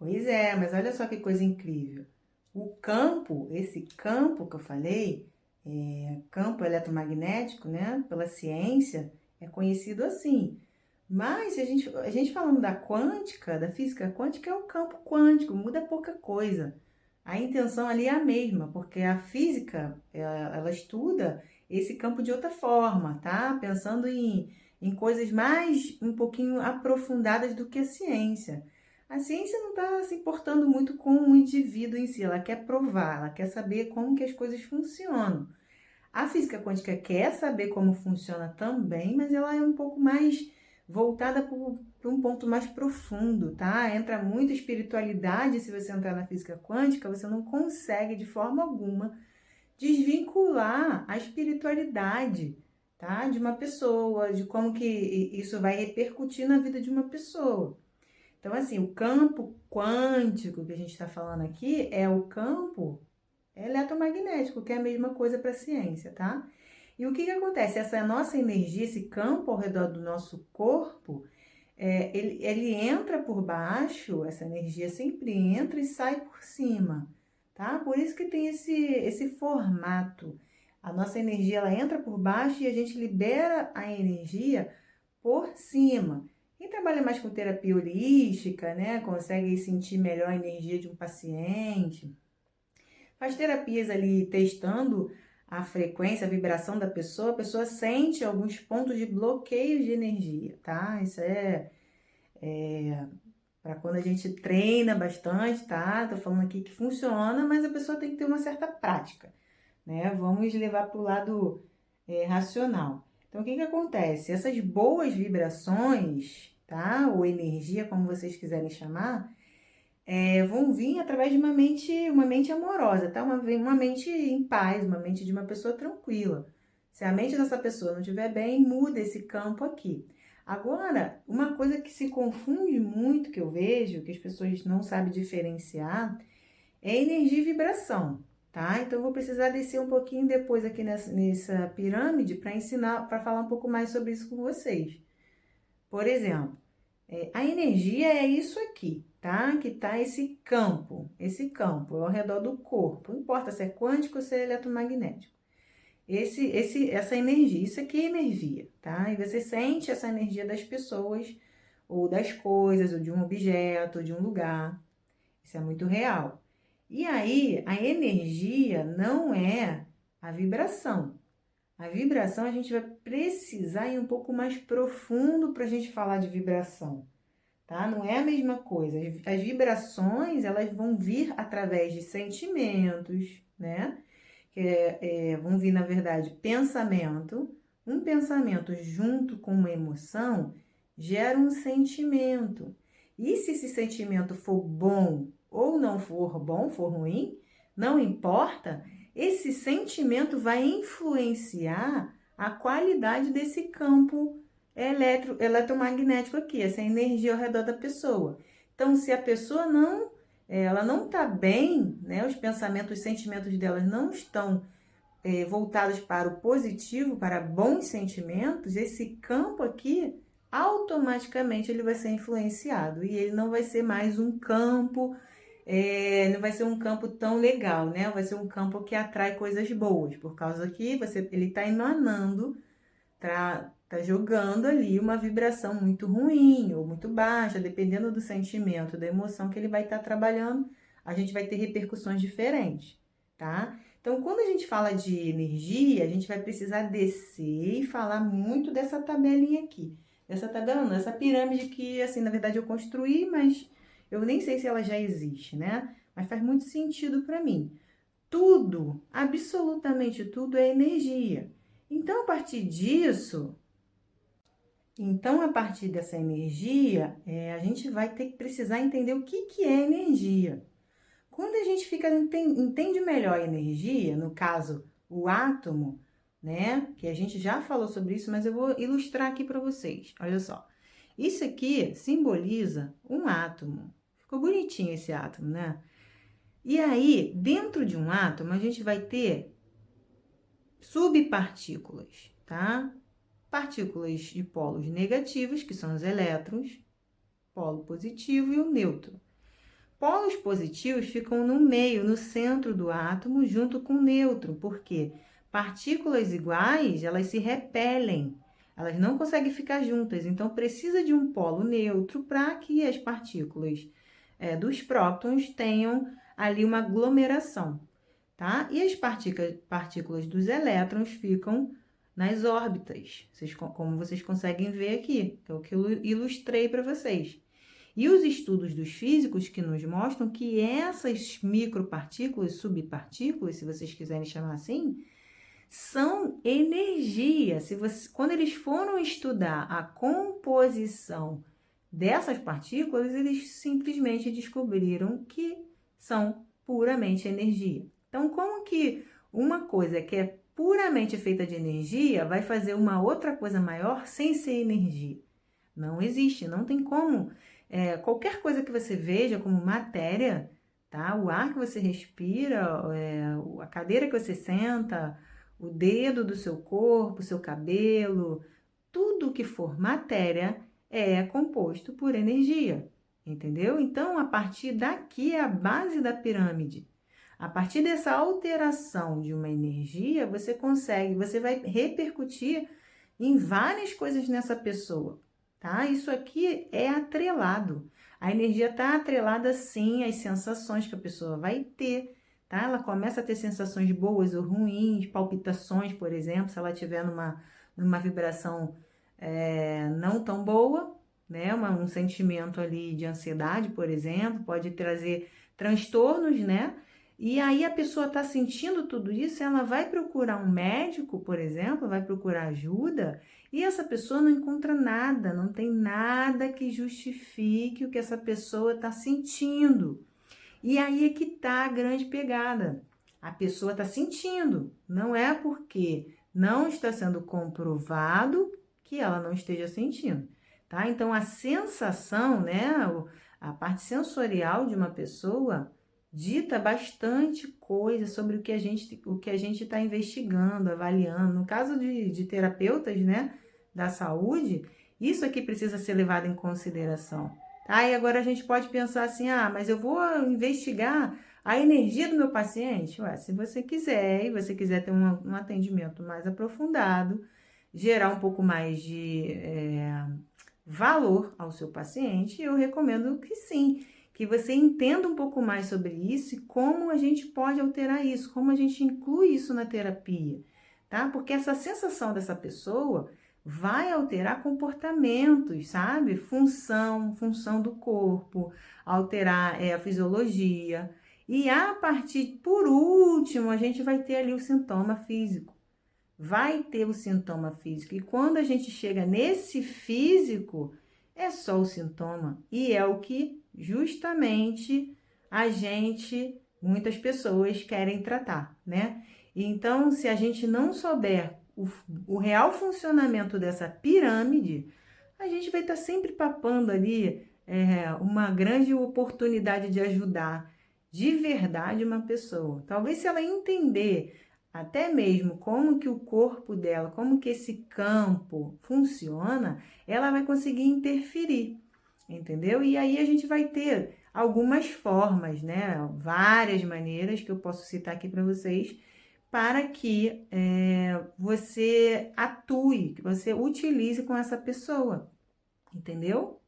Pois é, mas olha só que coisa incrível. O campo, esse campo que eu falei, campo eletromagnético, né, pela ciência, é conhecido assim. Mas a gente falando da quântica, da física quântica, é um campo quântico, muda pouca coisa. A intenção ali é a mesma, porque a física, ela estuda esse campo de outra forma, tá? Pensando em coisas mais um pouquinho aprofundadas do que a ciência. A ciência não está se importando muito com o indivíduo em si, ela quer provar, ela quer saber como que as coisas funcionam. A física quântica quer saber como funciona também, mas ela é um pouco mais voltada para um ponto mais profundo, tá? Entra muita espiritualidade. Se você entrar na física quântica, você não consegue de forma alguma desvincular a espiritualidade, tá? De uma pessoa, de como que isso vai repercutir na vida de uma pessoa. Então, assim, o campo quântico que a gente está falando aqui é o campo eletromagnético, que é a mesma coisa para a ciência, tá? E o que que acontece? Essa nossa energia, esse campo ao redor do nosso corpo, ele entra por baixo, essa energia sempre entra e sai por cima, tá? Por isso que tem esse formato. A nossa energia, ela entra por baixo e a gente libera a energia por cima. Quem trabalha mais com terapia holística, né, consegue sentir melhor a energia de um paciente, faz terapias ali testando a frequência, a vibração da pessoa, a pessoa sente alguns pontos de bloqueio de energia, tá? Isso é para quando a gente treina bastante, tá? Tô falando aqui que funciona, mas a pessoa tem que ter uma certa prática, né? Vamos levar para o lado racional. Então, o que que acontece? Essas boas vibrações, tá? Ou energia, como vocês quiserem chamar, vão vir através de uma mente amorosa, tá? Uma mente em paz, uma mente de uma pessoa tranquila. Se a mente dessa pessoa não estiver bem, muda esse campo aqui. Agora, uma coisa que se confunde muito, que eu vejo, que as pessoas não sabem diferenciar, é energia e vibração, tá? Então, eu vou precisar descer um pouquinho depois aqui nessa pirâmide para ensinar, para falar um pouco mais sobre isso com vocês. Por exemplo, a energia é isso aqui, tá? Que tá esse campo ao redor do corpo. Não importa se é quântico ou se é eletromagnético. Essa energia, isso aqui é energia, tá? E você sente essa energia das pessoas, ou das coisas, ou de um objeto, ou de um lugar. Isso é muito real. E aí, a energia não é a vibração. A vibração a gente vai precisar ir um pouco mais profundo para a gente falar de vibração, tá? Não é a mesma coisa. As vibrações, elas vão vir através de sentimentos, né? Vão vir, na verdade, pensamento. Um pensamento junto com uma emoção gera um sentimento. E se esse sentimento for bom ou não for bom, for ruim, não importa, esse sentimento vai influenciar a qualidade desse campo eletromagnético aqui, essa energia ao redor da pessoa. Então, se a pessoa ela não está bem, né? Os pensamentos, os sentimentos delas não estão voltados para o positivo, para bons sentimentos, esse campo aqui automaticamente ele vai ser influenciado e ele não vai ser mais um campo, não vai ser um campo tão legal, né? Vai ser um campo que atrai coisas boas, por causa que ele está emanando, tá jogando ali uma vibração muito ruim ou muito baixa, dependendo do sentimento, da emoção que ele vai estar trabalhando, a gente vai ter repercussões diferentes, tá? Então, quando a gente fala de energia, a gente vai precisar descer e falar muito dessa tabelinha aqui. Essa tabela não, essa pirâmide que, assim, na verdade eu construí, mas eu nem sei se ela já existe, né? Mas faz muito sentido para mim. Tudo, absolutamente tudo é energia. Então, a partir dessa energia, a gente vai ter que precisar entender o que é energia. Quando a gente entende melhor a energia, no caso, o átomo, né? Que a gente já falou sobre isso, mas eu vou ilustrar aqui para vocês. Olha só. Isso aqui simboliza um átomo. Ficou bonitinho esse átomo, né? E aí, dentro de um átomo, a gente vai ter subpartículas, tá? Partículas de polos negativos, que são os elétrons, polo positivo e o nêutron. polos positivos ficam no meio, no centro do átomo, junto com o nêutron, porque partículas iguais, elas se repelem, elas não conseguem ficar juntas, então precisa de um polo neutro para que as partículas dos prótons tenham ali uma aglomeração, tá? E as partículas dos elétrons ficam nas órbitas, como vocês conseguem ver aqui, que é o que eu ilustrei para vocês. E os estudos dos físicos que nos mostram que essas micropartículas, subpartículas, se vocês quiserem chamar assim, são energia. Quando eles foram estudar a composição dessas partículas, eles simplesmente descobriram que são puramente energia. Então, como que uma coisa que é puramente feita de energia vai fazer uma outra coisa maior sem ser energia? Não existe, não tem como. Qualquer coisa que você veja como matéria, tá? O ar que você respira, a cadeira que você senta, o dedo do seu corpo, o seu cabelo, tudo que for matéria é composto por energia, entendeu? Então, a partir daqui é a base da pirâmide. A partir dessa alteração de uma energia, você vai repercutir em várias coisas nessa pessoa, tá? Isso aqui é atrelado. A energia está atrelada, sim, às sensações que a pessoa vai ter, tá? Ela começa a ter sensações boas ou ruins, palpitações, por exemplo, se ela estiver numa vibração não tão boa, né? Um sentimento ali de ansiedade, por exemplo, pode trazer transtornos, né? E aí a pessoa está sentindo tudo isso, ela vai procurar um médico, por exemplo, vai procurar ajuda, e essa pessoa não encontra nada, não tem nada que justifique o que essa pessoa está sentindo. E aí é que tá a grande pegada. A pessoa está sentindo, não é porque não está sendo comprovado que ela não esteja sentindo, tá? Então, a sensação, né, a parte sensorial de uma pessoa dita bastante coisa sobre o que a gente está investigando, avaliando. No caso de terapeutas, né, da saúde, isso aqui precisa ser levado em consideração. Tá? E agora a gente pode pensar assim, mas eu vou investigar a energia do meu paciente? Ué, se você quiser, e você quiser ter um atendimento mais aprofundado, gerar um pouco mais de valor ao seu paciente, eu recomendo que sim, que você entenda um pouco mais sobre isso e como a gente pode alterar isso, como a gente inclui isso na terapia, tá? Porque essa sensação dessa pessoa vai alterar comportamentos, sabe? Função do corpo, alterar a fisiologia. E a partir, por último, a gente vai ter ali o sintoma físico. Vai ter o sintoma físico. E quando a gente chega nesse físico, é só o sintoma. E é o que justamente muitas pessoas querem tratar, né? Então, se a gente não souber o real funcionamento dessa pirâmide, a gente vai estar sempre papando ali uma grande oportunidade de ajudar de verdade uma pessoa. Talvez se ela entender até mesmo como que o corpo dela, como que esse campo funciona, ela vai conseguir interferir, entendeu? E aí a gente vai ter algumas formas, né? Várias maneiras que eu posso citar aqui para vocês, para que você atue, que você utilize com essa pessoa, entendeu?